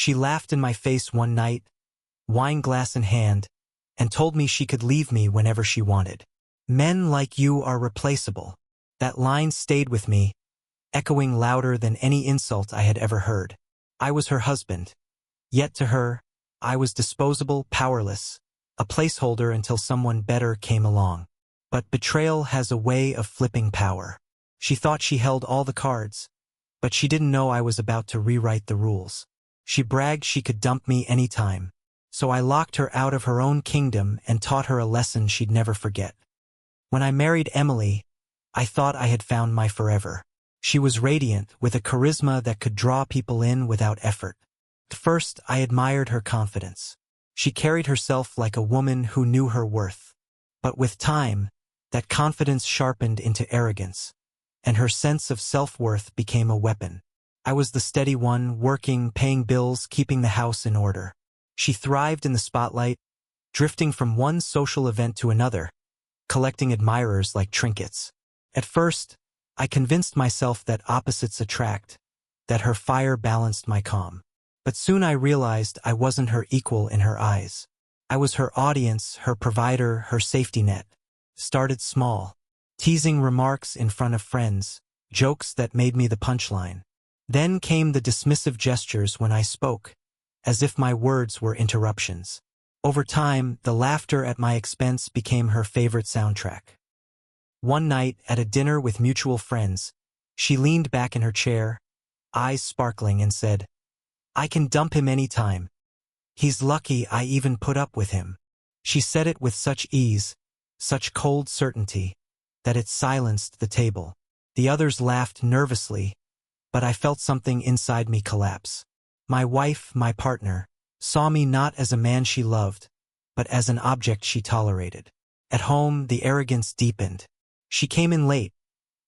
She laughed in my face one night, wine glass in hand, and told me she could leave me whenever she wanted. Men like you are replaceable. That line stayed with me, echoing louder than any insult I had ever heard. I was her husband. Yet to her, I was disposable, powerless, a placeholder until someone better came along. But betrayal has a way of flipping power. She thought she held all the cards, but she didn't know I was about to rewrite the rules. She bragged she could dump me anytime, so I locked her out of her own kingdom and taught her a lesson she'd never forget. When I married Emily, I thought I had found my forever. She was radiant, with a charisma that could draw people in without effort. At first, I admired her confidence. She carried herself like a woman who knew her worth. But with time, that confidence sharpened into arrogance, and her sense of self-worth became a weapon. I was the steady one, working, paying bills, keeping the house in order. She thrived in the spotlight, drifting from one social event to another, collecting admirers like trinkets. At first, I convinced myself that opposites attract, that her fire balanced my calm. But soon I realized I wasn't her equal in her eyes. I was her audience, her provider, her safety net. Started small, teasing remarks in front of friends, jokes that made me the punchline. Then came the dismissive gestures when I spoke, as if my words were interruptions. Over time, the laughter at my expense became her favorite soundtrack. One night, at a dinner with mutual friends, she leaned back in her chair, eyes sparkling, and said, "I can dump him any time. He's lucky I even put up with him." She said it with such ease, such cold certainty, that it silenced the table. The others laughed nervously, but I felt something inside me collapse. My wife, my partner, saw me not as a man she loved, but as an object she tolerated. At home, the arrogance deepened. She came in late,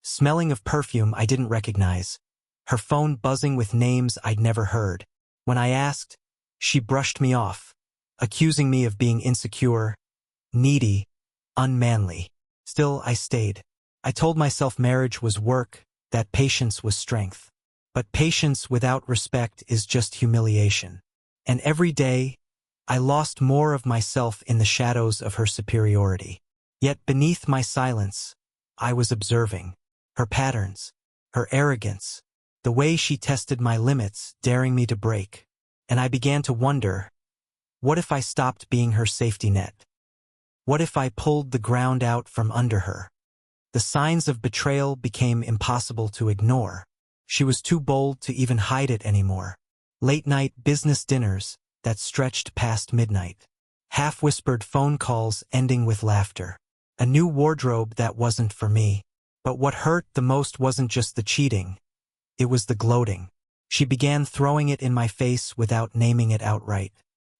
smelling of perfume I didn't recognize, her phone buzzing with names I'd never heard. When I asked, she brushed me off, accusing me of being insecure, needy, unmanly. Still, I stayed. I told myself marriage was work, that patience was strength. But patience without respect is just humiliation. And every day, I lost more of myself in the shadows of her superiority. Yet beneath my silence, I was observing her patterns, her arrogance, the way she tested my limits, daring me to break. And I began to wonder, what if I stopped being her safety net? What if I pulled the ground out from under her? The signs of betrayal became impossible to ignore. She was too bold to even hide it anymore. Late-night business dinners that stretched past midnight. Half-whispered phone calls ending with laughter. A new wardrobe that wasn't for me. But what hurt the most wasn't just the cheating. It was the gloating. She began throwing it in my face without naming it outright.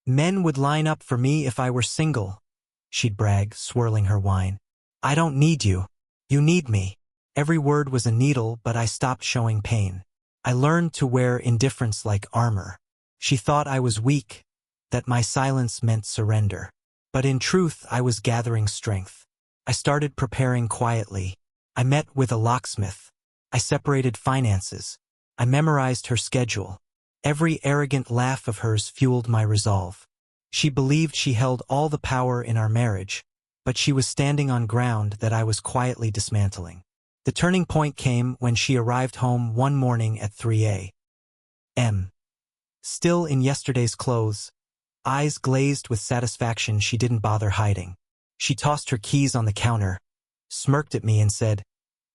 Men would line up for me if I were single, she'd brag, swirling her wine. I don't need you. You need me. Every word was a needle, but I stopped showing pain. I learned to wear indifference like armor. She thought I was weak, that my silence meant surrender. But in truth, I was gathering strength. I started preparing quietly. I met with a locksmith. I separated finances. I memorized her schedule. Every arrogant laugh of hers fueled my resolve. She believed she held all the power in our marriage, but she was standing on ground that I was quietly dismantling. The turning point came when she arrived home one morning at 3 a.m. Still in yesterday's clothes, eyes glazed with satisfaction she didn't bother hiding. She tossed her keys on the counter, smirked at me and said,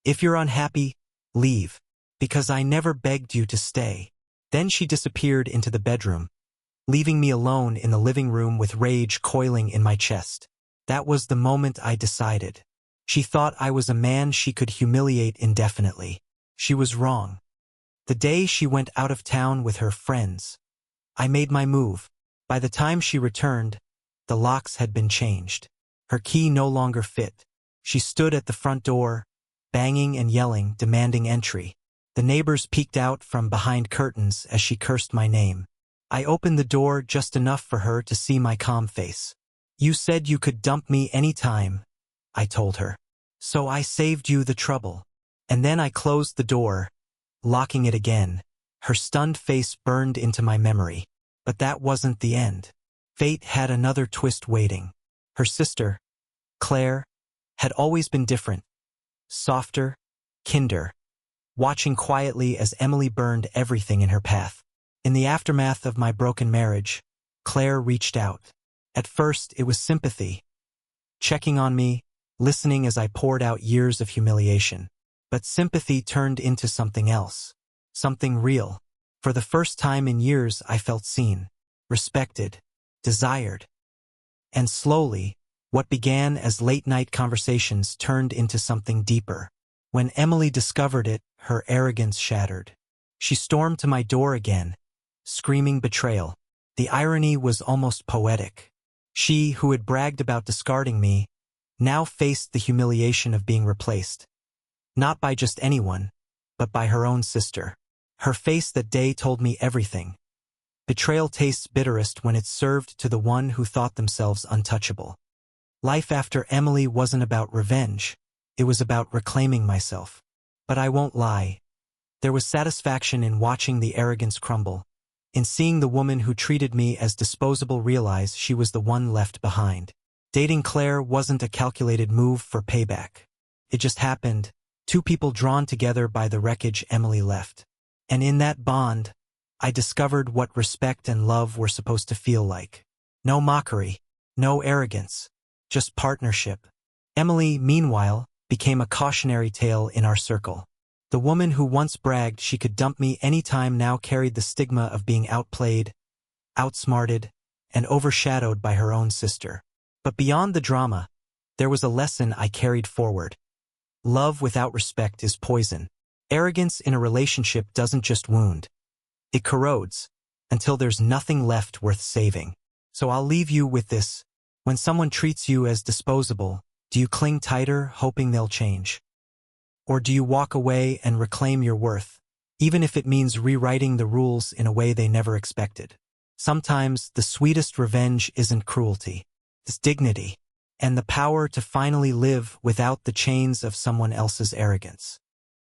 "If you're unhappy, leave, because I never begged you to stay." Then she disappeared into the bedroom, leaving me alone in the living room with rage coiling in my chest. That was the moment I decided. She thought I was a man she could humiliate indefinitely. She was wrong. The day she went out of town with her friends, I made my move. By the time she returned, the locks had been changed. Her key no longer fit. She stood at the front door, banging and yelling, demanding entry. The neighbors peeked out from behind curtains as she cursed my name. I opened the door just enough for her to see my calm face. "You said you could dump me any time," I told her. "So I saved you the trouble." And then I closed the door, locking it again. Her stunned face burned into my memory. But that wasn't the end. Fate had another twist waiting. Her sister, Claire, had always been different, softer, kinder, watching quietly as Emily burned everything in her path. In the aftermath of my broken marriage, Claire reached out. At first, it was sympathy, checking on me, listening as I poured out years of humiliation. But sympathy turned into something else, something real. For the first time in years, I felt seen, respected, desired. And slowly, what began as late-night conversations turned into something deeper. When Emily discovered it, her arrogance shattered. She stormed to my door again, screaming betrayal. The irony was almost poetic. She, who had bragged about discarding me, now faced the humiliation of being replaced. Not by just anyone, but by her own sister. Her face that day told me everything. Betrayal tastes bitterest when it's served to the one who thought themselves untouchable. Life after Emily wasn't about revenge. It was about reclaiming myself. But I won't lie. There was satisfaction in watching the arrogance crumble, in seeing the woman who treated me as disposable realize she was the one left behind. Dating Claire wasn't a calculated move for payback. It just happened, two people drawn together by the wreckage Emily left. And in that bond, I discovered what respect and love were supposed to feel like. No mockery, no arrogance, just partnership. Emily, meanwhile, became a cautionary tale in our circle. The woman who once bragged she could dump me anytime now carried the stigma of being outplayed, outsmarted, and overshadowed by her own sister. But beyond the drama, there was a lesson I carried forward. Love without respect is poison. Arrogance in a relationship doesn't just wound. It corrodes, until there's nothing left worth saving. So I'll leave you with this. When someone treats you as disposable, do you cling tighter, hoping they'll change? Or do you walk away and reclaim your worth, even if it means rewriting the rules in a way they never expected? Sometimes the sweetest revenge isn't cruelty. It's dignity, and the power to finally live without the chains of someone else's arrogance.